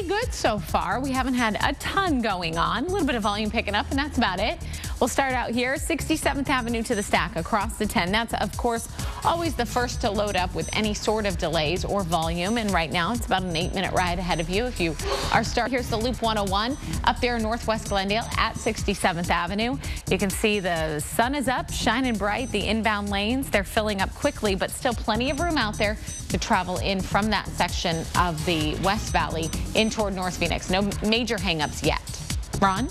pretty good so far. We haven't had a ton going on. A little bit of volume picking up, and that's about it. We'll start out here, 67th Avenue to the Stack across the 10. That's, of course, always the first to load up with any sort of delays or volume. And right now, it's about an 8-minute ride ahead of you. If you are here's the Loop 101 up there in Northwest Glendale at 67th Avenue. You can see the sun is up, shining bright. The inbound lanes, they're filling up quickly, but still plenty of room out there to travel in from that section of the West Valley in toward North Phoenix. No major hangups yet. Ron?